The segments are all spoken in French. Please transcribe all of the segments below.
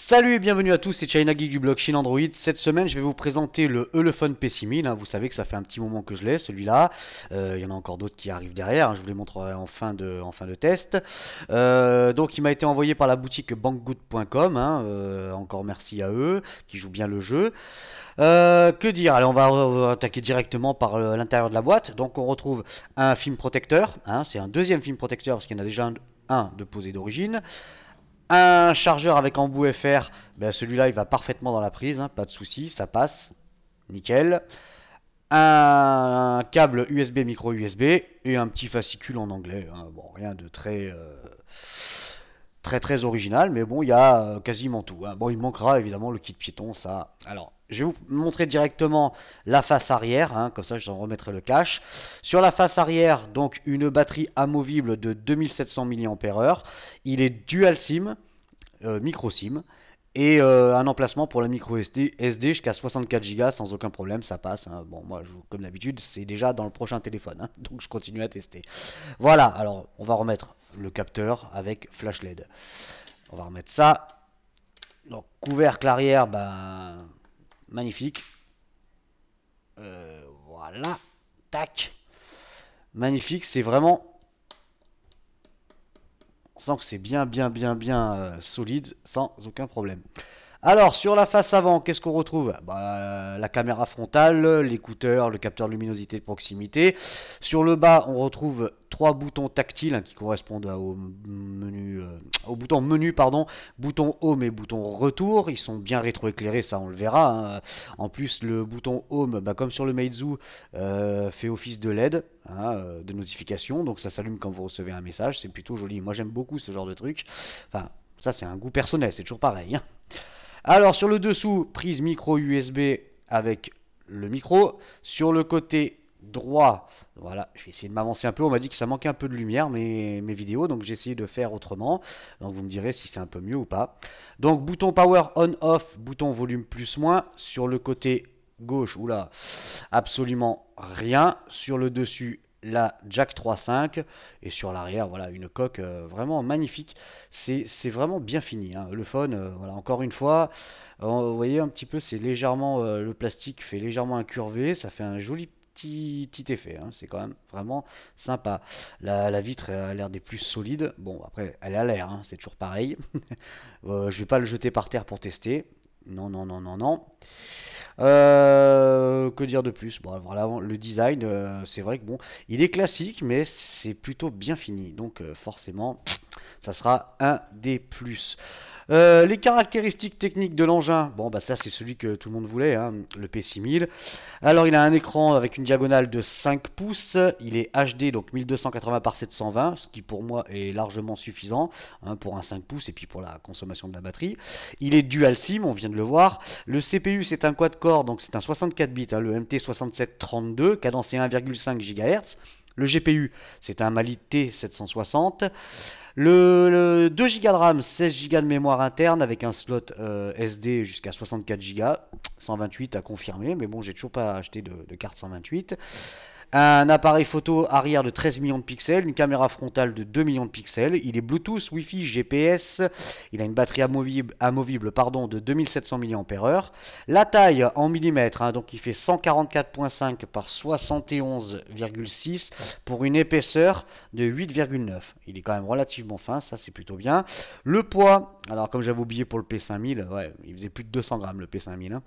Salut et bienvenue à tous, c'est China Geek du blog Chine Android. Cette semaine, je vais vous présenter le Elephone P6000. Vous savez que ça fait un petit moment que je l'ai, celui-là. Il y en a encore d'autres qui arrivent derrière. Je vous les montrerai en fin de test. Donc, il m'a été envoyé par la boutique bankgood.com. Encore merci à eux qui jouent bien le jeu. Que dire? Allez, on va attaquer directement par l'intérieur de la boîte. Donc, on retrouve un film protecteur. C'est un deuxième film protecteur parce qu'il y en a déjà un de posé d'origine. Un chargeur avec embout FR, ben celui-là il va parfaitement dans la prise, pas de souci, ça passe, nickel. Un câble USB micro USB et un petit fascicule en anglais. Bon, rien de très original, mais bon, il y a quasiment tout. Bon, il manquera évidemment le kit piéton, ça. Alors, je vais vous montrer directement la face arrière, comme ça je en remettrai le cache. Sur la face arrière, donc une batterie amovible de 2700 mAh. Il est dual SIM, micro SIM, et un emplacement pour le micro SD jusqu'à 64 Go sans aucun problème, ça passe. Bon, moi, comme d'habitude, c'est déjà dans le prochain téléphone, donc je continue à tester. Voilà, alors on va remettre le capteur avec flash LED. On va remettre ça. Donc, couvercle arrière, ben, magnifique. Voilà, tac. Magnifique, c'est vraiment. On sent que c'est bien solide, sans aucun problème. Alors, sur la face avant, qu'est-ce qu'on retrouve? La caméra frontale, l'écouteur, le capteur de luminosité de proximité. Sur le bas, on retrouve trois boutons tactiles qui correspondent au bouton menu, pardon, bouton home et bouton retour. Ils sont bien rétroéclairés, ça on le verra. En plus, le bouton home, comme sur le Meizu, fait office de LED, de notification. Donc ça s'allume quand vous recevez un message. C'est plutôt joli. Moi j'aime beaucoup ce genre de truc. Enfin, ça c'est un goût personnel, c'est toujours pareil. Alors sur le dessous, prise micro USB avec le micro. Sur le côté droit, voilà, je vais essayer de m'avancer un peu. On m'a dit que ça manquait un peu de lumière mes vidéos, donc j'ai essayé de faire autrement. Donc vous me direz si c'est un peu mieux ou pas. Donc bouton power on off, bouton volume plus moins. Sur le côté gauche, oula, absolument rien. Sur le dessus, la jack 3.5 et sur l'arrière, voilà, une coque vraiment magnifique. C'est vraiment bien fini. Le phone, voilà, encore une fois, vous voyez un petit peu, c'est légèrement le plastique fait légèrement incurvé, ça fait un joli petit effet. C'est quand même vraiment sympa. La vitre a l'air des plus solides. Bon, après, elle a l'air, c'est toujours pareil. Je vais pas le jeter par terre pour tester. Non, non, non, non, non. Que dire de plus? Bon, voilà, le design, c'est vrai que bon, il est classique, mais c'est plutôt bien fini. Donc forcément, ça sera un des plus. Les caractéristiques techniques de l'engin, bon ça c'est celui que tout le monde voulait, le P6000. Alors il a un écran avec une diagonale de 5 pouces, il est HD donc 1280 par 720, ce qui pour moi est largement suffisant pour un 5 pouces et puis pour la consommation de la batterie. Il est dual SIM, on vient de le voir. Le CPU c'est un quad-core, donc c'est un 64 bits, le MT6732, cadencé 1,5 GHz. Le GPU c'est un Mali T760. Le 2 Go de RAM, 16 Go de mémoire interne avec un slot SD jusqu'à 64 Go, 128 à confirmer, mais bon, j'ai toujours pas acheté de carte 128. Un appareil photo arrière de 13 millions de pixels, une caméra frontale de 2 millions de pixels, il est Bluetooth, Wi-Fi, GPS, il a une batterie amovible de 2700 mAh. La taille en millimètres, donc il fait 144,5 par 71,6 pour une épaisseur de 8,9. Il est quand même relativement fin, ça c'est plutôt bien. Le poids, alors comme j'avais oublié pour le P5000, ouais, il faisait plus de 200 grammes le P5000.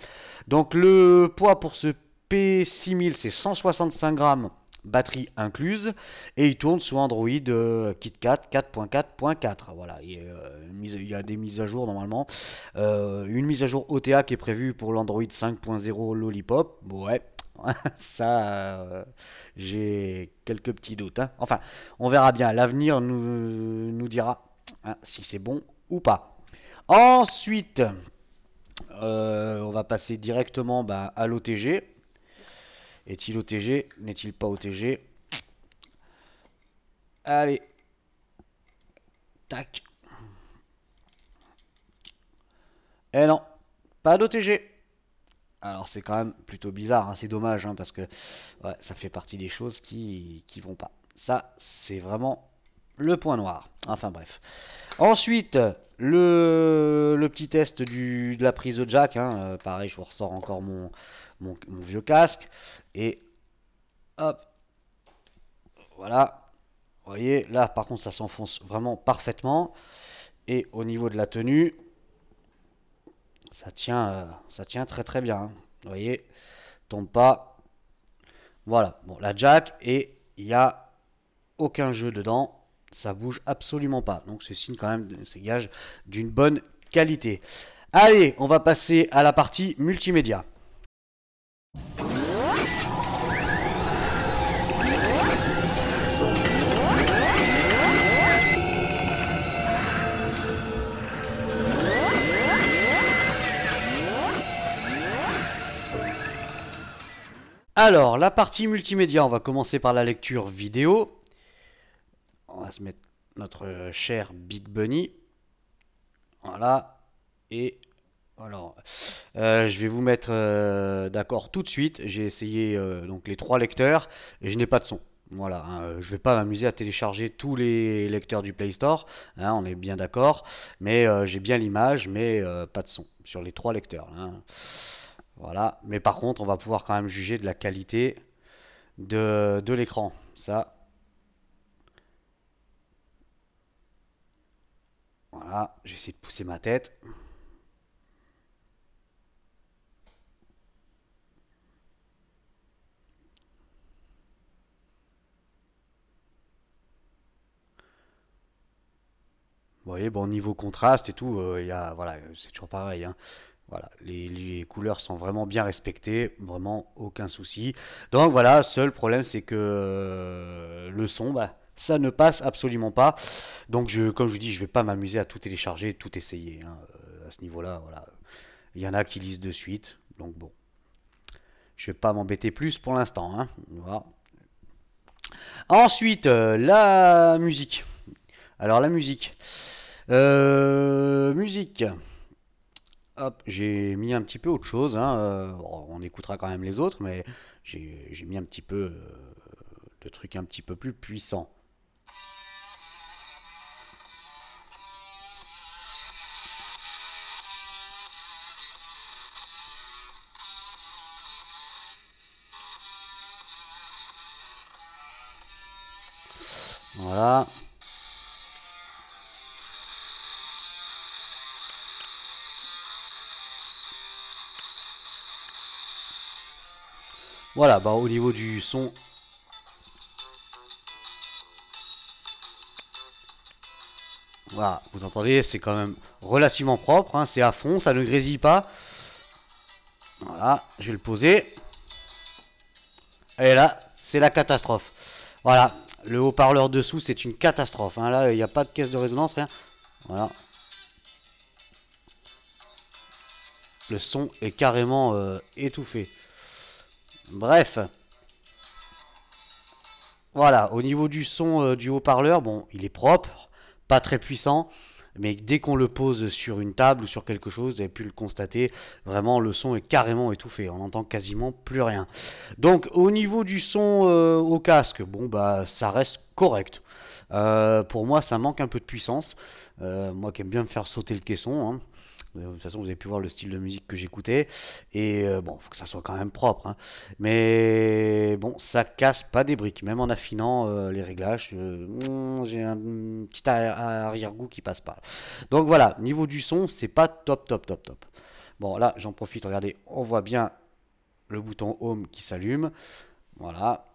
Donc le poids pour ce P6000 c'est 165 grammes, batterie incluse, et il tourne sous Android KitKat 4.4.4. Voilà, il y a des mises à jour normalement. Une mise à jour OTA qui est prévue pour l'Android 5.0 Lollipop. Ouais, ça, j'ai quelques petits doutes. Enfin, on verra bien. L'avenir nous dira si c'est bon ou pas. Ensuite, on va passer directement à l'OTG. Est-il OTG? N'est-il pas OTG? Allez. Tac. Eh non. Pas d'OTG. Alors c'est quand même plutôt bizarre. C'est dommage parce que ouais, ça fait partie des choses qui vont pas. Ça, c'est vraiment le point noir. Enfin bref. Ensuite, le petit test de la prise de jack, hein. Pareil, je vous ressors encore mon vieux casque. Et hop, voilà. Vous voyez, là par contre ça s'enfonce vraiment parfaitement. Et au niveau de la tenue, ça tient très très bien, hein. Vous voyez, tombe pas. Voilà, bon, la jack, et il n'y a aucun jeu dedans. Ça bouge absolument pas. Donc c'est signe quand même, c'est gage d'une bonne qualité. Allez, on va passer à la partie multimédia. Alors, la partie multimédia, on va commencer par la lecture vidéo. On va se mettre notre cher Big Bunny. Voilà. Et alors, je vais vous mettre d'accord tout de suite. J'ai essayé donc les 3 lecteurs et je n'ai pas de son. Voilà, hein, je vais pas m'amuser à télécharger tous les lecteurs du Play Store, hein, on est bien d'accord. Mais j'ai bien l'image, mais pas de son sur les 3 lecteurs, hein. Voilà, mais par contre, on va pouvoir quand même juger de la qualité de l'écran. Ça, voilà, j'essaie de pousser ma tête. Vous voyez, bon, niveau contraste et tout, voilà, c'est toujours pareil, hein. Voilà, les couleurs sont vraiment bien respectées, vraiment aucun souci. Donc voilà, seul problème c'est que le son, bah, ça ne passe absolument pas. Donc comme je vous dis, je vais pas m'amuser à tout télécharger, tout essayer, hein. À ce niveau-là, voilà. Il y en a qui lisent de suite, donc bon, je vais pas m'embêter plus pour l'instant, hein. Voilà. Ensuite, la musique. Alors la musique. Musique. Hop, j'ai mis un petit peu autre chose, hein. Bon, on écoutera quand même les autres, mais j'ai mis un petit peu de trucs un petit peu plus puissants. Voilà. Voilà, bah au niveau du son, voilà, vous entendez, c'est quand même relativement propre, hein, c'est à fond, ça ne grésille pas. Voilà, je vais le poser. Et là, c'est la catastrophe. Voilà, le haut-parleur dessous, c'est une catastrophe, hein. Là, il n'y a pas de caisse de résonance, rien. Voilà, le son est carrément étouffé. Bref, voilà, au niveau du son du haut-parleur, bon, il est propre, pas très puissant, mais dès qu'on le pose sur une table ou sur quelque chose, vous avez pu le constater, vraiment le son est carrément étouffé, on n'entend quasiment plus rien. Donc au niveau du son au casque, bon bah ça reste correct. Pour moi, ça manque un peu de puissance. Moi qui aime bien me faire sauter le caisson, hein. De toute façon, vous avez pu voir le style de musique que j'écoutais. Et bon, faut que ça soit quand même propre, hein. Mais bon, ça casse pas des briques. Même en affinant les réglages, j'ai un petit arrière-goût qui passe pas. Donc voilà, niveau du son, c'est pas top, top, top, top. Bon, là, j'en profite. Regardez, on voit bien le bouton Home qui s'allume. Voilà.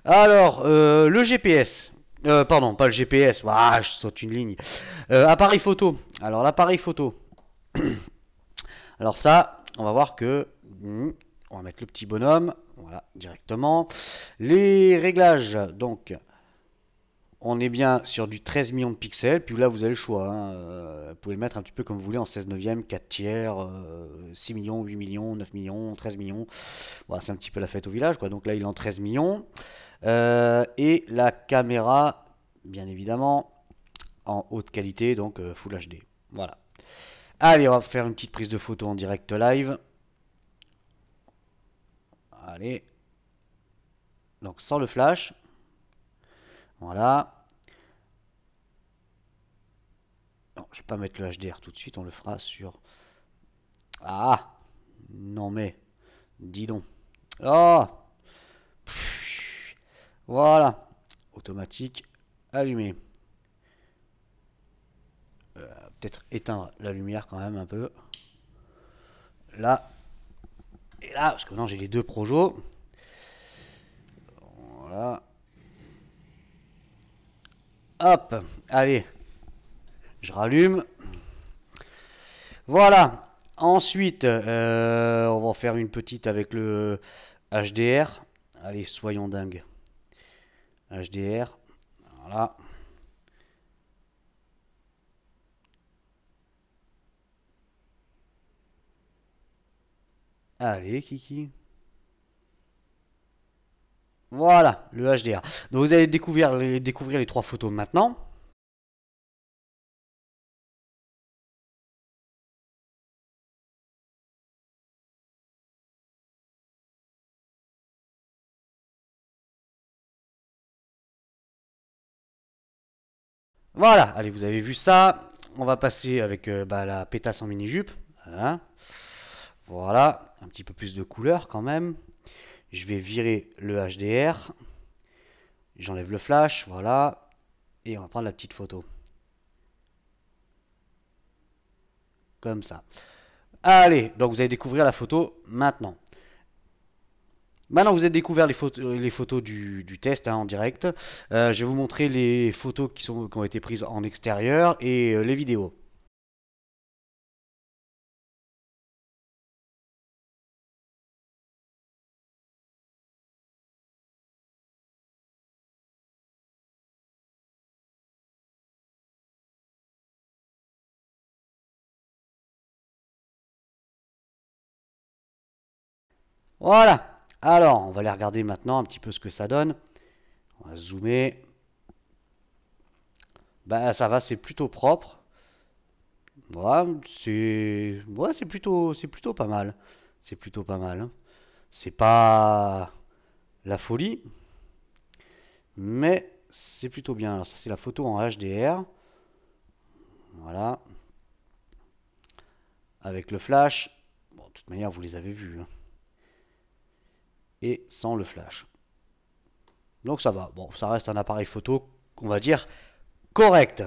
Alors, le GPS. Pardon, pas le GPS. Ouah, je saute une ligne. Appareil photo. Alors, l'appareil photo. Alors ça, on va voir que on va mettre le petit bonhomme, voilà, directement. Les réglages, donc, on est bien sur du 13 millions de pixels, puis là vous avez le choix, hein. Vous pouvez le mettre un petit peu comme vous voulez en 16 neuvième, 4 tiers, 6 millions, 8 millions, 9 millions, 13 millions. Voilà, c'est un petit peu la fête au village, quoi. Donc là il est en 13 millions. Et la caméra, bien évidemment, en haute qualité, donc Full HD. Voilà. Allez, on va faire une petite prise de photo en direct live. Allez. Donc sans le flash. Voilà. Alors, je vais pas mettre le HDR tout de suite, on le fera sur... Ah! Non mais, dis donc. Oh! Pfff. Voilà. Automatique, allumé. Peut-être éteindre la lumière quand même un peu. Là. Et là, parce que maintenant j'ai les deux projos. Voilà. Hop, allez. Je rallume. Voilà. Ensuite, on va en faire une petite avec le HDR. Allez, soyons dingues. HDR. Voilà. Allez, Kiki. Voilà, le HDR. Donc vous allez découvrir les trois photos maintenant. Voilà, allez, vous avez vu ça. On va passer avec la pétasse en mini-jupe. Hein. Voilà, un petit peu plus de couleur quand même. Je vais virer le HDR. J'enlève le flash, voilà. Et on va prendre la petite photo. Comme ça. Allez, donc vous allez découvrir la photo maintenant. Maintenant que vous avez découvert les photos du test en direct, je vais vous montrer les photos qui ont été prises en extérieur et les vidéos. Voilà. Alors, on va les regarder maintenant un petit peu ce que ça donne. On va zoomer. Bah ça va, c'est plutôt propre. Voilà, c'est plutôt pas mal. C'est plutôt pas mal, hein. C'est pas la folie, mais c'est plutôt bien. Alors ça c'est la photo en HDR. Voilà, avec le flash. Bon, de toute manière, vous les avez vus, hein. Et sans le flash. Donc ça va. Bon, ça reste un appareil photo, on va dire, correct.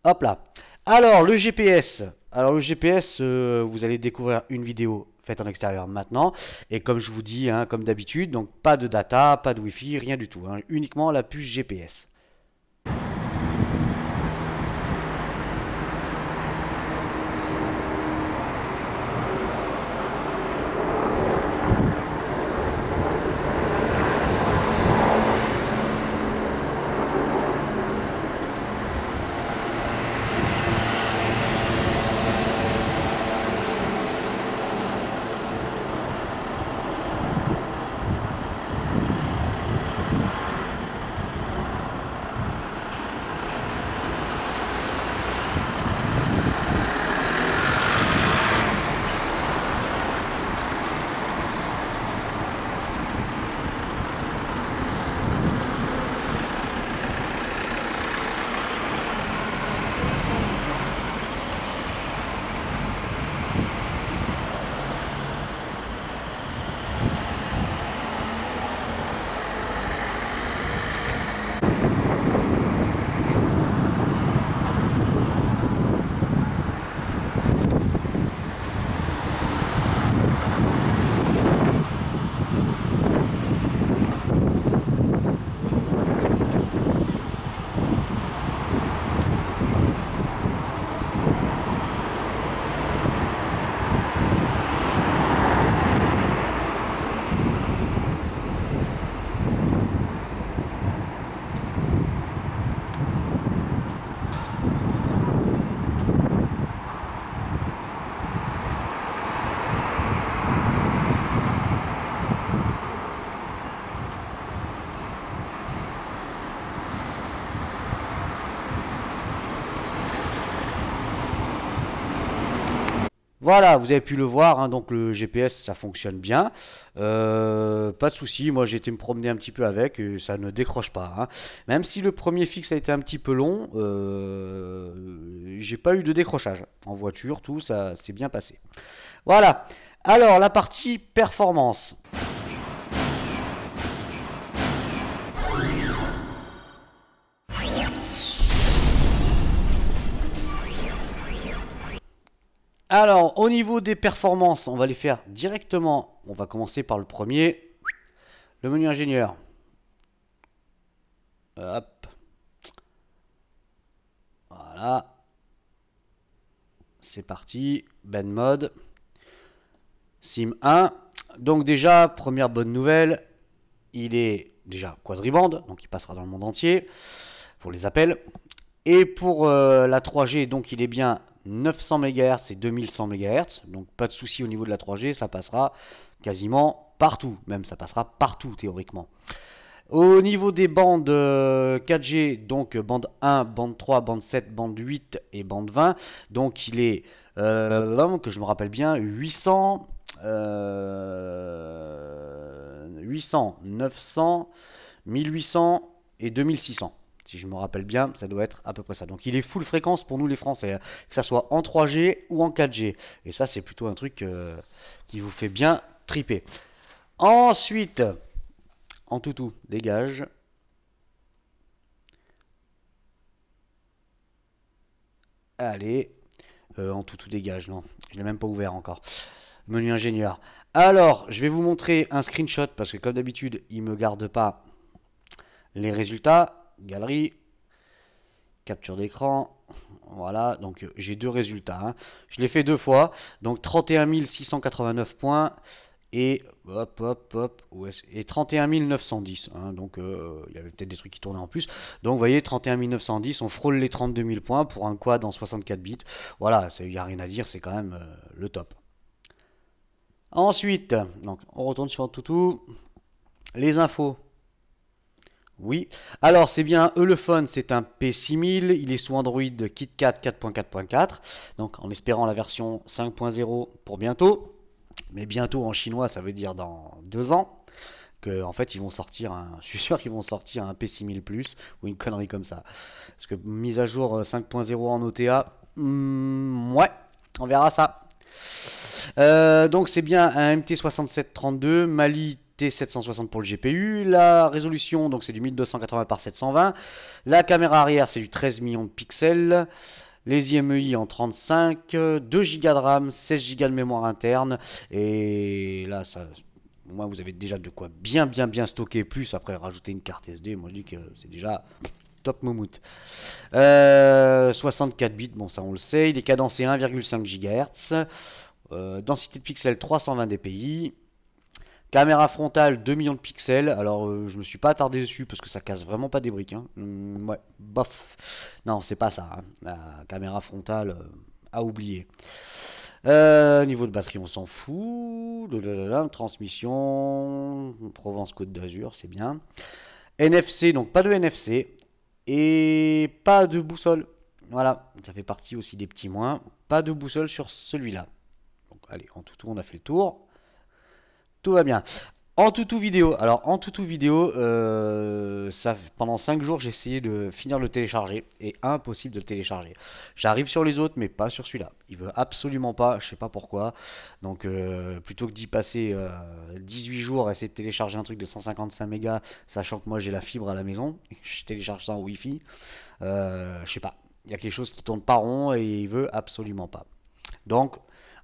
Hop là. Alors, le GPS. Alors, le GPS, vous allez découvrir une vidéo faite en extérieur maintenant. Et comme je vous dis, hein, comme d'habitude, donc pas de data, pas de Wi-Fi, rien du tout, hein, uniquement la puce GPS. Voilà, vous avez pu le voir, hein, donc le GPS ça fonctionne bien. Pas de souci, moi j'ai été me promener un petit peu avec, et ça ne décroche pas, hein. Même si le premier fixe a été un petit peu long, j'ai pas eu de décrochage. En voiture, tout ça s'est bien passé. Voilà, alors la partie performance. Alors, au niveau des performances, on va les faire directement. On va commencer par le premier, le menu ingénieur. Hop, voilà. C'est parti, Ben Mode, Sim 1. Donc déjà, première bonne nouvelle, il est déjà quadriband, donc il passera dans le monde entier pour les appels. Et pour la 3G, donc il est bien 900 MHz et 2100 MHz, donc pas de souci au niveau de la 3G, ça passera quasiment partout, même ça passera partout théoriquement. Au niveau des bandes 4G, donc bande 1, bande 3, bande 7, bande 8 et bande 20, donc il est, que je me rappelle bien, 800, 900, 1800 et 2600. Si je me rappelle bien, ça doit être à peu près ça. Donc il est full fréquence pour nous les Français, hein, que ça soit en 3G ou en 4G. Et ça, c'est plutôt un truc qui vous fait bien triper. Ensuite, en toutou, dégage. Allez, en toutou, dégage, non. Je l'ai même pas ouvert encore. Menu ingénieur. Alors, je vais vous montrer un screenshot parce que comme d'habitude, il me garde pas les résultats. Galerie, capture d'écran. Voilà, donc j'ai deux résultats, hein. Je l'ai fait deux fois. Donc 31 689 points. Et hop hop hop et 31 910, hein, donc il y avait peut-être des trucs qui tournaient en plus, donc vous voyez 31 910, on frôle les 32 000 points pour un quad en 64 bits. Voilà, il n'y a rien à dire, c'est quand même le top. Ensuite, donc on retourne sur Toutou, les infos. Oui, alors c'est bien Elephone, c'est un P6000, il est sous Android KitKat 4.4.4, donc en espérant la version 5.0 pour bientôt. Mais bientôt en chinois, ça veut dire dans 2 ans. Que, en fait, ils vont sortir je suis sûr qu'ils vont sortir un P6000 Plus ou une connerie comme ça. Parce que mise à jour 5.0 en OTA, ouais, on verra ça. Donc c'est bien un MT6732, Mali T760 pour le GPU. La résolution, donc c'est du 1280 par 720. La caméra arrière, c'est du 13 millions de pixels. Les IMEI en 35, 2 Go de RAM, 16 Go de mémoire interne. Et là, ça, moi, vous avez déjà de quoi bien stocker. Plus après rajouter une carte SD, moi je dis que c'est déjà top moumoute. 64 bits, bon ça on le sait. Il est cadencé 1,5 GHz. Densité de pixels 320 dpi. Caméra frontale 2 millions de pixels. Alors je me suis pas attardé dessus parce que ça casse vraiment pas des briques, hein. Ouais, bof. Non, c'est pas ça, hein. La caméra frontale à oublier. Niveau de batterie, on s'en fout. Transmission. Provence Côte d'Azur, c'est bien. NFC, donc pas de NFC. Et pas de boussole. Voilà, ça fait partie aussi des petits moins. Pas de boussole sur celui-là. Donc allez, en tout, on a fait le tour. Tout va bien. En toutou vidéo, alors en toutou vidéo, pendant 5 jours j'ai essayé de finir le télécharger et impossible de le télécharger. J'arrive sur les autres mais pas sur celui-là. Il veut absolument pas, je sais pas pourquoi. Donc plutôt que d'y passer 18 jours à essayer de télécharger un truc de 155 mégas, sachant que moi j'ai la fibre à la maison, je télécharge ça en Wi-Fi, je sais pas. Il y a quelque chose qui tourne pas rond et il veut absolument pas. Donc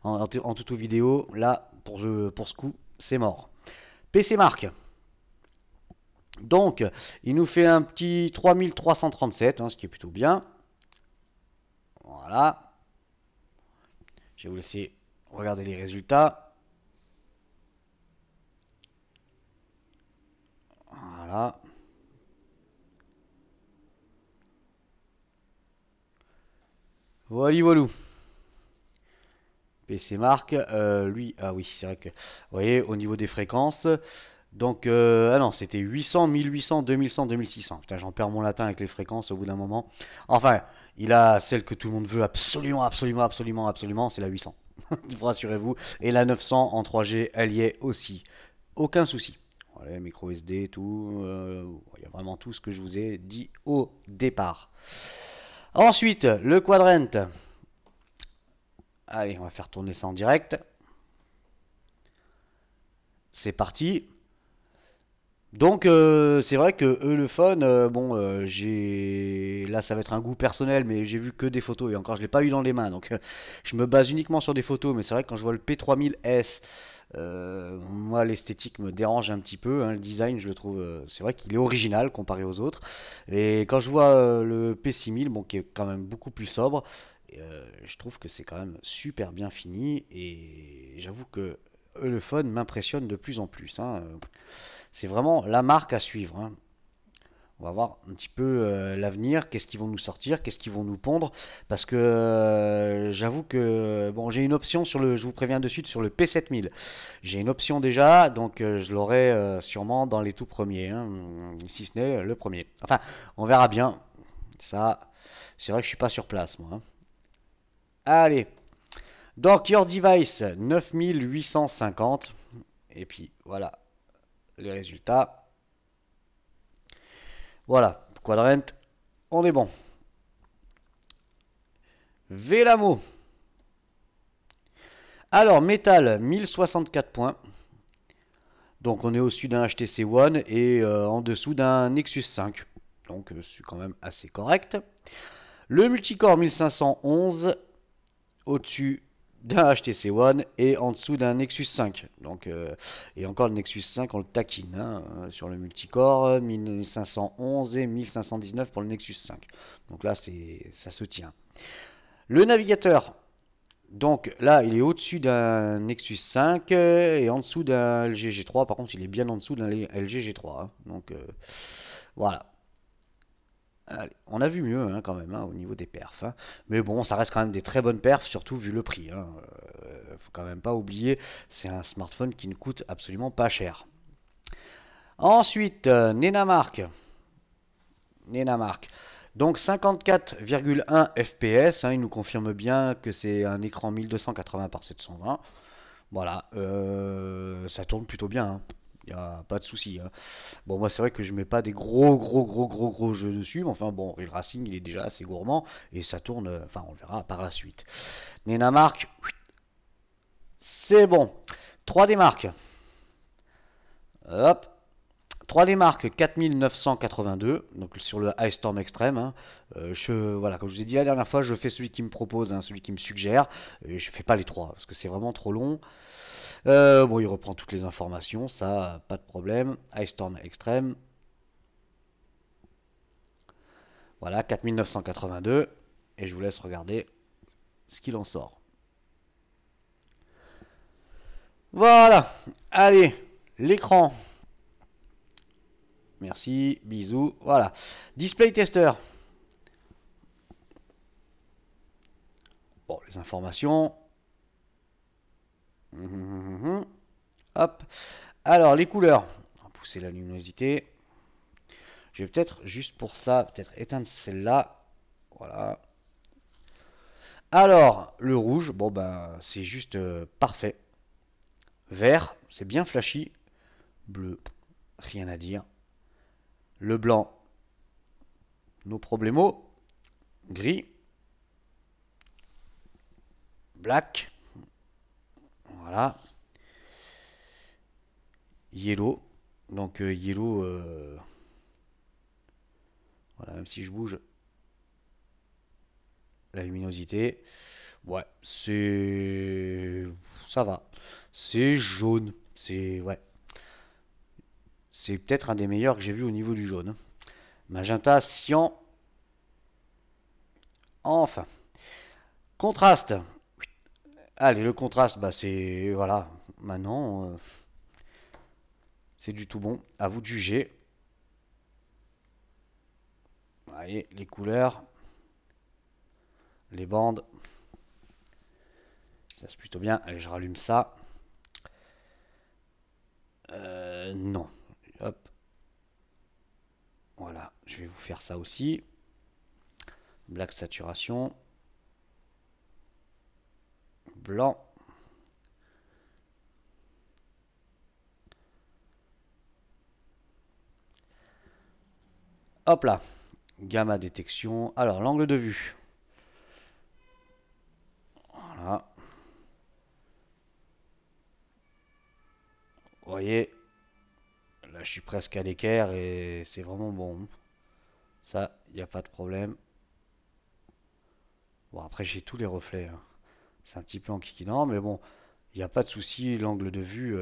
en toutou vidéo, là pour ce coup, c'est mort. PC Mark. Donc, il nous fait un petit 3337, hein, ce qui est plutôt bien. Voilà. Je vais vous laisser regarder les résultats. Voilà. Voilà. PC Mark, lui, ah oui, c'est vrai que, vous voyez, au niveau des fréquences, donc, ah non, c'était 800, 1800, 2100, 2600. Putain, j'en perds mon latin avec les fréquences au bout d'un moment. Enfin, il a celle que tout le monde veut absolument, c'est la 800. rassurez-vous. Et la 900 en 3G, elle y est aussi. Aucun souci. Voilà, micro SD, tout. Il y a vraiment tout ce que je vous ai dit au départ. Ensuite, le Quadrant. Allez, on va faire tourner ça en direct. C'est parti. Donc c'est vrai que le fun, bon, j'ai là ça va être un goût personnel, mais j'ai vu que des photos et encore je l'ai pas eu dans les mains, donc je me base uniquement sur des photos. Mais c'est vrai que quand je vois le P3000S, moi l'esthétique me dérange un petit peu, hein, le design je le trouve, c'est vrai qu'il est original comparé aux autres. Et quand je vois le P6000, bon, qui est quand même beaucoup plus sobre, je trouve que c'est quand même super bien fini et j'avoue que le fun m'impressionne de plus en plus, hein. C'est vraiment la marque à suivre, hein. On va voir un petit peu l'avenir, qu'est-ce qu'ils vont nous sortir, qu'est-ce qu'ils vont nous pondre, parce que j'avoue que bon, j'ai une option sur le, je vous préviens de suite sur le P7000. J'ai une option déjà, donc je l'aurai sûrement dans les tout premiers, hein, si ce n'est le premier. Enfin, on verra bien. Ça, c'est vrai que je suis pas sur place, moi, hein. Allez, donc Your Device 9850, et puis voilà les résultats. Voilà, Quadrant, on est bon. Vélamo. Alors, métal, 1064 points. Donc, on est au-dessus d'un HTC One et en dessous d'un Nexus 5. Donc, c'est quand même assez correct. Le multicore, 1511. Au-dessus d'un HTC One et en dessous d'un Nexus 5. Donc, et encore le Nexus 5, on le taquine, hein, sur le multicore, 1511 et 1519 pour le Nexus 5. Donc là, ça se tient. Le navigateur, donc là, il est au-dessus d'un Nexus 5 et en dessous d'un LG G3. Par contre, il est bien en dessous d'un LG G3, hein. Donc voilà. Allez, on a vu mieux, hein, quand même, hein, au niveau des perfs, hein. Mais bon, ça reste quand même des très bonnes perfs, surtout vu le prix, hein. Faut quand même pas oublier, c'est un smartphone qui ne coûte absolument pas cher. Ensuite, Nenamark. Nenamark. Donc 54,1 fps, hein, il nous confirme bien que c'est un écran 1280 par 720. Voilà, ça tourne plutôt bien, hein. Il n'y a pas de souci, hein. Bon, moi, c'est vrai que je mets pas des gros jeux dessus, mais enfin, bon, Real Racing, il est déjà assez gourmand et ça tourne, enfin, on le verra par la suite. Nenamark, c'est bon. 3D Mark, hop. 3D Mark 4982, donc sur le Ice Storm Extreme, hein. Voilà, comme je vous ai dit la dernière fois, je fais celui qui me propose, hein, celui qui me suggère, et je fais pas les trois parce que c'est vraiment trop long. Bon, il reprend toutes les informations, ça, pas de problème. Ice Storm Extreme, voilà, 4982, et je vous laisse regarder ce qu'il en sort. Voilà, allez, l'écran. Merci, bisous, voilà. Display Tester. Bon, les informations. Hop. Alors, les couleurs. On va pousser la luminosité. Je vais peut-être, juste pour ça, peut-être éteindre celle-là. Voilà. Alors, le rouge, bon ben, c'est juste parfait. Vert, c'est bien flashy. Bleu, rien à dire. Le blanc, nos problemos. Gris, black, voilà. Yellow, donc yellow, voilà, même si je bouge la luminosité, ouais, ça va. C'est jaune, ouais, c'est peut-être un des meilleurs que j'ai vu au niveau du jaune. Magenta, cyan, enfin. Contraste. Allez, le contraste, bah c'est, voilà, maintenant, c'est du tout bon. À vous de juger. Allez, les couleurs, les bandes, ça c'est plutôt bien. Allez, je rallume ça. Non. Hop. Voilà, je vais vous faire ça aussi. Black saturation. blanc. Hop là. Gamma détection. Alors, l'angle de vue. Voilà. Vous voyez, là je suis presque à l'équerre et c'est vraiment bon. Ça, il n'y a pas de problème. Bon, après j'ai tous les reflets, hein. C'est un petit peu enquiquinant, mais bon, il n'y a pas de souci. L'angle de vue,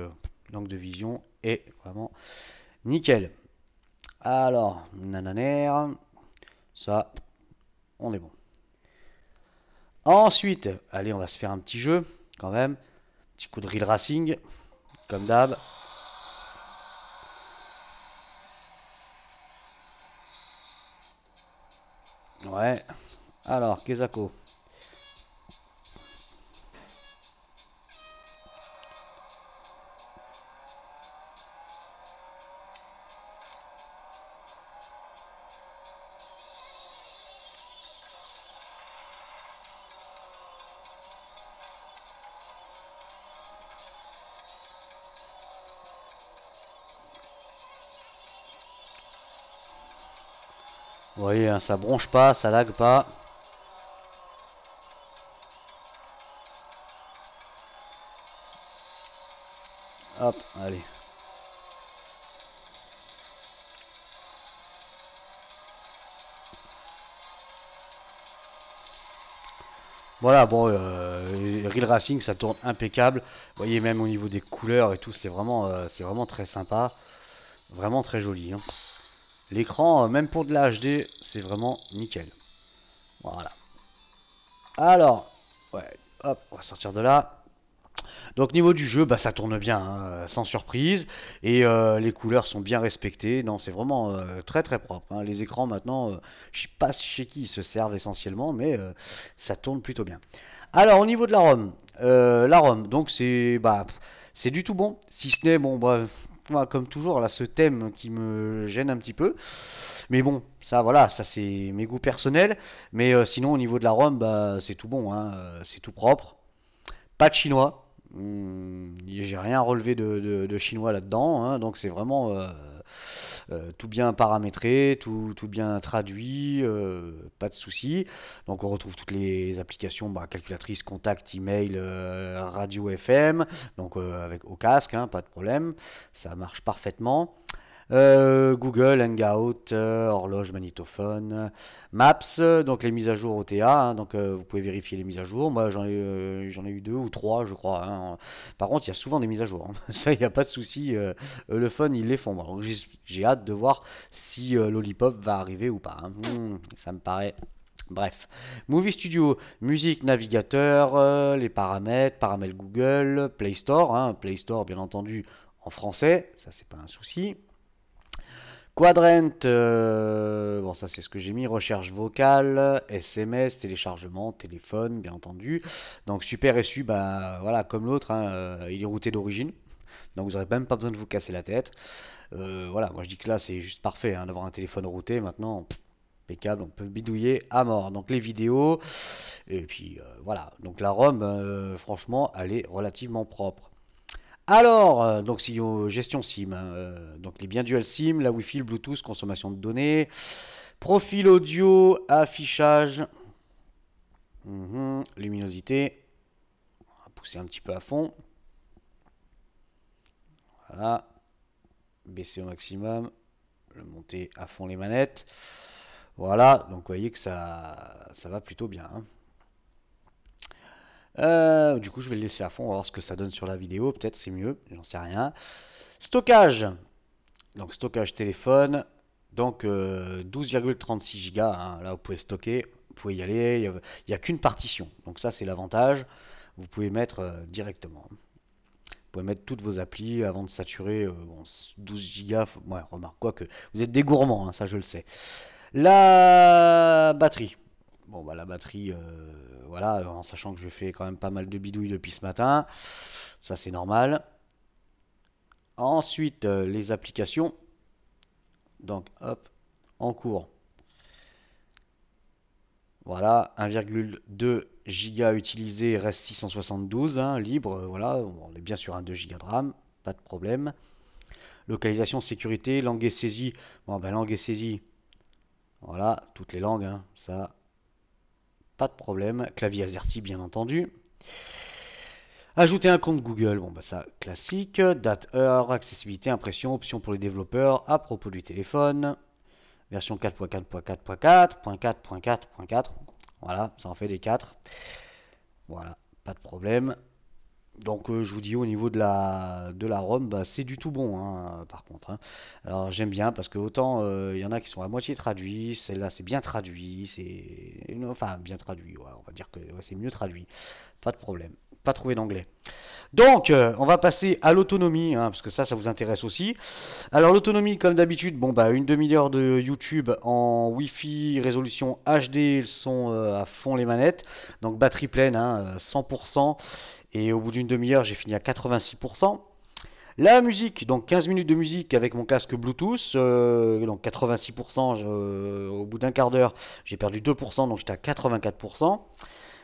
l'angle de vision est vraiment nickel. Alors, nananère. Ça, on est bon. Ensuite, allez, on va se faire un petit jeu, quand même. Petit coup de reel racing, comme d'hab. Ouais. Alors, Kezako. Vous voyez, hein, ça bronche pas, ça lag pas. Hop, allez. Voilà, bon, Reel Racing, ça tourne impeccable. Vous voyez, même au niveau des couleurs et tout, c'est vraiment très sympa. Vraiment très joli, hein. L'écran, même pour de la HD, c'est vraiment nickel. Voilà. Alors, ouais, hop, on va sortir de là. Donc niveau du jeu, bah, ça tourne bien, hein, sans surprise, et les couleurs sont bien respectées. Non, c'est vraiment très très propre, hein. Les écrans maintenant, je sais pas chez qui ils se servent essentiellement, mais ça tourne plutôt bien. Alors au niveau de la ROM, donc c'est du tout bon, si ce n'est bon, bah, moi, comme toujours là, ce thème qui me gêne un petit peu. Mais bon, ça voilà, ça c'est mes goûts personnels. Mais sinon au niveau de la ROM, bah c'est tout bon, hein, c'est tout propre. Pas de chinois. J'ai rien relevé de chinois là-dedans, hein, donc c'est vraiment tout bien paramétré, tout bien traduit, pas de souci. Donc on retrouve toutes les applications, bah, calculatrice, contact, email, radio FM, donc avec au casque, hein, pas de problème, ça marche parfaitement. Google, Hangout, horloge, magnétophone, Maps, donc les mises à jour OTA, hein, donc vous pouvez vérifier les mises à jour. Moi j'en ai eu deux ou trois, je crois, hein. Par contre, il y a souvent des mises à jour, hein. Ça, il n'y a pas de souci. Le fun, ils les font. Donc, j'ai hâte de voir si Lollipop va arriver ou pas, hein. Ça me paraît. Bref, Movie Studio, musique, navigateur, les paramètres, paramètres Google, Play Store, hein, Play Store bien entendu en français, ça c'est pas un souci. Quadrant, bon ça c'est ce que j'ai mis, recherche vocale, SMS, téléchargement, téléphone, bien entendu. Donc Super SU, bah voilà, comme l'autre, hein, il est routé d'origine, donc vous n'aurez même pas besoin de vous casser la tête. Voilà, moi je dis que là c'est juste parfait, hein, d'avoir un téléphone routé, maintenant, impeccable, on peut bidouiller à mort. Donc les vidéos, et puis voilà, donc la ROM, franchement, elle est relativement propre. Alors, donc si gestion SIM, hein, donc les biens dual SIM, la Wi-Fi, le Bluetooth, consommation de données, profil audio, affichage, luminosité, on va pousser un petit peu à fond, voilà, baisser au maximum, le monter à fond les manettes, voilà, donc vous voyez que ça va plutôt bien, hein. Du coup, je vais le laisser à fond, on va voir ce que ça donne sur la vidéo, peut-être c'est mieux, j'en sais rien. Stockage, donc stockage téléphone, donc 12,36 Go, hein, là vous pouvez stocker, vous pouvez y aller, il n'y a qu'une partition, donc ça c'est l'avantage, vous pouvez mettre directement. Vous pouvez mettre toutes vos applis avant de saturer, bon, 12 Go, ouais, remarque quoi que vous êtes des gourmands, hein, ça je le sais. La batterie, bon bah la batterie, voilà, en sachant que je fais quand même pas mal de bidouilles depuis ce matin, ça c'est normal. Ensuite, les applications, donc hop, en cours. Voilà, 1,2 giga utilisé, reste 672, hein, libre, voilà, on est bien sur un 2 giga de RAM, pas de problème. Localisation, sécurité, langue et saisie, bon ben langue et saisie, voilà, toutes les langues, hein, ça, pas de problème. Clavier AZERTY, bien entendu. Ajouter un compte Google, bon bah ça, classique. Date, heure, accessibilité, impression, options pour les développeurs, à propos du téléphone. Version 4.4.4.4.4.4.4. Voilà, ça en fait des 4. Voilà, pas de problème. Donc je vous dis au niveau de la ROM, bah, c'est du tout bon par contre, hein. Alors j'aime bien parce que autant il y en a qui sont à moitié traduits, celle-là c'est bien traduit, enfin bien traduit, ouais, on va dire que ouais, c'est mieux traduit, pas de problème, pas trouvé d'anglais. Donc on va passer à l'autonomie, hein, parce que ça vous intéresse aussi. Alors l'autonomie comme d'habitude, bon bah une demi-heure de YouTube en Wi-Fi résolution HD, sont à fond les manettes, donc batterie pleine, hein, 100%. Et au bout d'une demi-heure, j'ai fini à 86%. La musique, donc 15 minutes de musique avec mon casque Bluetooth, donc 86%, au bout d'un quart d'heure, j'ai perdu 2%, donc j'étais à 84%.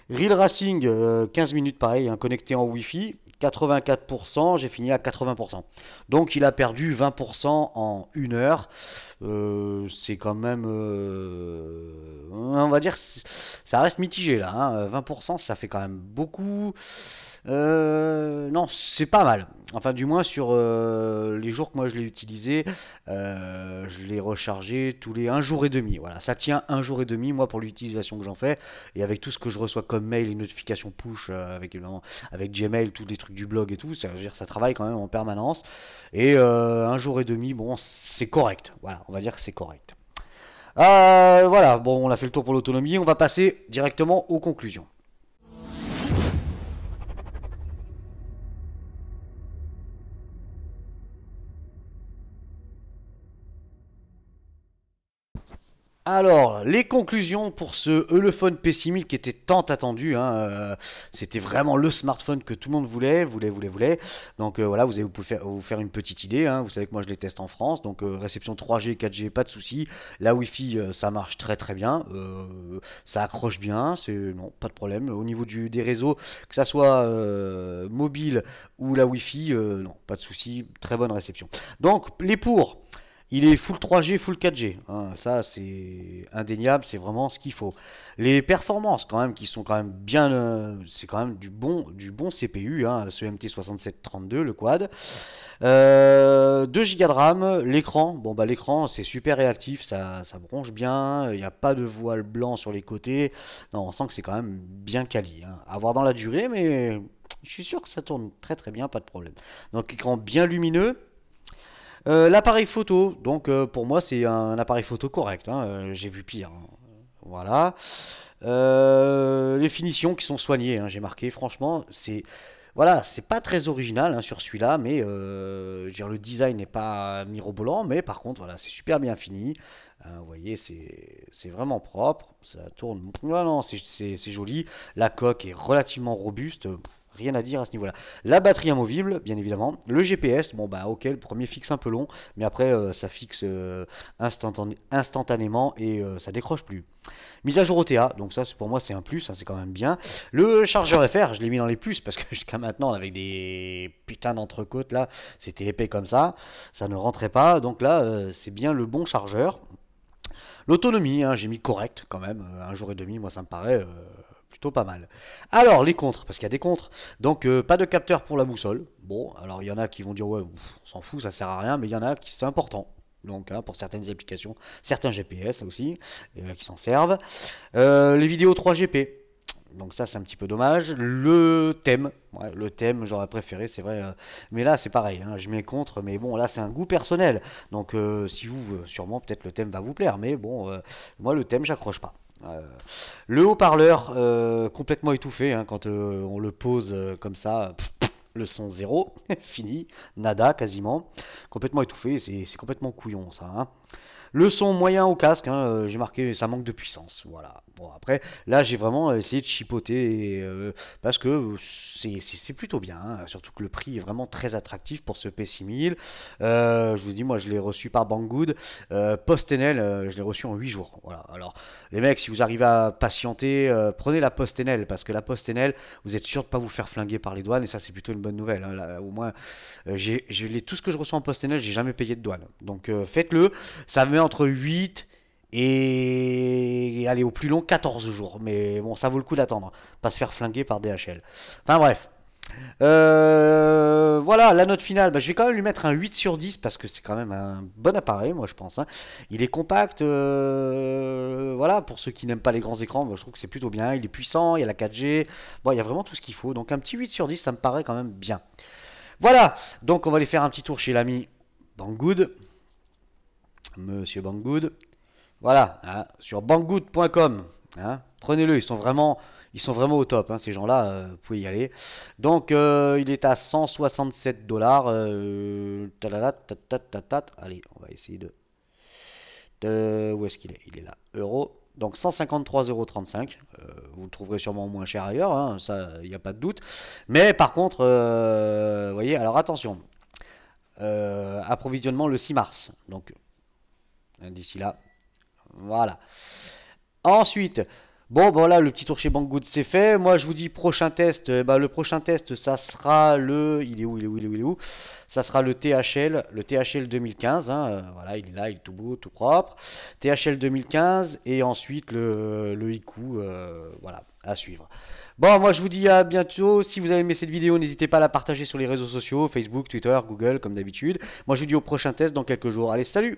Real Racing, 15 minutes pareil, hein, connecté en Wi-Fi, 84%, j'ai fini à 80%. Donc il a perdu 20% en une heure. C'est quand même, on va dire, ça reste mitigé là, hein. 20%, ça fait quand même beaucoup. Non, c'est pas mal. Enfin, du moins sur les jours que moi je l'ai utilisé, je l'ai rechargé tous les un jour et demi. Voilà, ça tient un jour et demi, moi, pour l'utilisation que j'en fais. Et avec tout ce que je reçois comme mail et notifications push, avec Gmail, tous les trucs du blog et tout, ça veut dire que ça travaille quand même en permanence. Et un jour et demi, bon, c'est correct. Voilà, on va dire que c'est correct. Voilà, bon, on a fait le tour pour l'autonomie. On va passer directement aux conclusions. Alors, les conclusions pour ce Elephone P6000 qui était tant attendu, hein, c'était vraiment le smartphone que tout le monde voulait. Donc voilà, vous pouvez vous faire une petite idée, hein. Vous savez que moi je les teste en France, donc réception 3G, 4G, pas de souci. La Wi-Fi, ça marche très très bien, ça accroche bien, non, pas de problème. Au niveau des réseaux, que ça soit mobile ou la Wi-Fi, non, pas de souci, très bonne réception. Donc les pour. Il est full 3G, full 4G, hein, ça c'est indéniable, c'est vraiment ce qu'il faut. Les performances quand même qui sont quand même bien, c'est quand même du bon CPU, hein, ce MT6732, le quad. 2 Go de RAM, l'écran, bon bah l'écran c'est super réactif, ça bronche bien, il n'y a pas de voile blanc sur les côtés. Non, on sent que c'est quand même bien quali, hein. À voir dans la durée, mais je suis sûr que ça tourne très très bien, pas de problème. Donc écran bien lumineux. L'appareil photo, donc pour moi c'est un appareil photo correct, hein, j'ai vu pire, hein. Voilà. Les finitions qui sont soignées, hein, j'ai marqué, franchement, voilà, c'est pas très original, hein, sur celui-là, mais je veux dire, le design n'est pas mirobolant, mais par contre, voilà, c'est super bien fini. Vous voyez, c'est vraiment propre, ça tourne. Non, non, c'est joli. La coque est relativement robuste. Rien à dire à ce niveau-là. La batterie amovible, bien évidemment. Le GPS, bon bah ok, le premier fixe un peu long, mais après ça fixe instantanément et ça décroche plus. Mise à jour OTA, donc ça pour moi c'est un plus, hein, c'est quand même bien. Le chargeur FR, je l'ai mis dans les plus parce que jusqu'à maintenant avec des putains d'entrecôtes là, c'était épais comme ça ne rentrait pas. Donc là c'est bien le bon chargeur. L'autonomie, hein, j'ai mis correct quand même, un jour et demi, moi ça me paraît plutôt pas mal. Alors les contres, parce qu'il y a des contres. Donc pas de capteur pour la boussole. Bon, alors il y en a qui vont dire ouais, on s'en fout, ça sert à rien, mais il y en a qui c'est important. Donc hein, pour certaines applications, certains GPS aussi qui s'en servent. Les vidéos 3GP. Donc ça c'est un petit peu dommage. Le thème, ouais, le thème j'aurais préféré, c'est vrai. Mais là c'est pareil, hein, je mets contre, mais bon là c'est un goût personnel. Donc si vous, sûrement peut-être le thème va vous plaire, mais bon, moi le thème j'accroche pas. Euh, le haut-parleur complètement étouffé, hein, quand on le pose comme ça, le son zéro, fini, nada quasiment, complètement étouffé, c'est complètement couillon ça, hein. Le son moyen au casque, hein, j'ai marqué ça manque de puissance. Voilà. Bon après, là j'ai vraiment essayé de chipoter parce que c'est plutôt bien, hein. Surtout que le prix est vraiment très attractif pour ce P6000. Je vous dis, moi je l'ai reçu par Banggood. PostNL, je l'ai reçu en 8 jours. Voilà. Alors les mecs, si vous arrivez à patienter, prenez la PostNL parce que la PostNL, vous êtes sûr de pas vous faire flinguer par les douanes et ça c'est plutôt une bonne nouvelle, hein. Là, au moins, tout ce que je reçois en PostNL, j'ai jamais payé de douane. Donc faites-le. Ça met entre 8 et allez au plus long 14 jours. Mais bon, ça vaut le coup d'attendre. Pas se faire flinguer par DHL. Enfin bref. Voilà, la note finale, bah, je vais quand même lui mettre un 8 sur 10 parce que c'est quand même un bon appareil, moi je pense, hein. Il est compact, voilà, pour ceux qui n'aiment pas les grands écrans, bah, je trouve que c'est plutôt bien. Il est puissant, il y a la 4G, bon, il y a vraiment tout ce qu'il faut. Donc un petit 8 sur 10, ça me paraît quand même bien. Voilà, donc on va aller faire un petit tour chez l'ami Banggood, Monsieur Banggood. Voilà, hein, sur banggood.com, hein, prenez-le, ils sont vraiment au top, hein, ces gens-là, vous pouvez y aller. Donc, il est à 167 dollars. Allez, on va essayer où est-ce qu'il est? Il est là, euros. Donc 153,35 €. Vous le trouverez sûrement moins cher ailleurs, hein, ça, il n'y a pas de doute. Mais par contre, vous voyez, alors attention, approvisionnement le 6 mars. Donc, d'ici là, voilà. Ensuite, bon, voilà, le petit tour chez Banggood c'est fait. Moi, je vous dis prochain test. Bah, le prochain test, ça sera le. Il est où? Il est où? Il est où? Il est où? Ça sera le THL 2015, hein. Voilà, il est là, il est tout beau, tout propre. THL 2015 et ensuite le IQ, voilà, à suivre. Bon, moi je vous dis à bientôt. Si vous avez aimé cette vidéo, n'hésitez pas à la partager sur les réseaux sociaux, Facebook, Twitter, Google, comme d'habitude. Moi je vous dis au prochain test dans quelques jours. Allez, salut!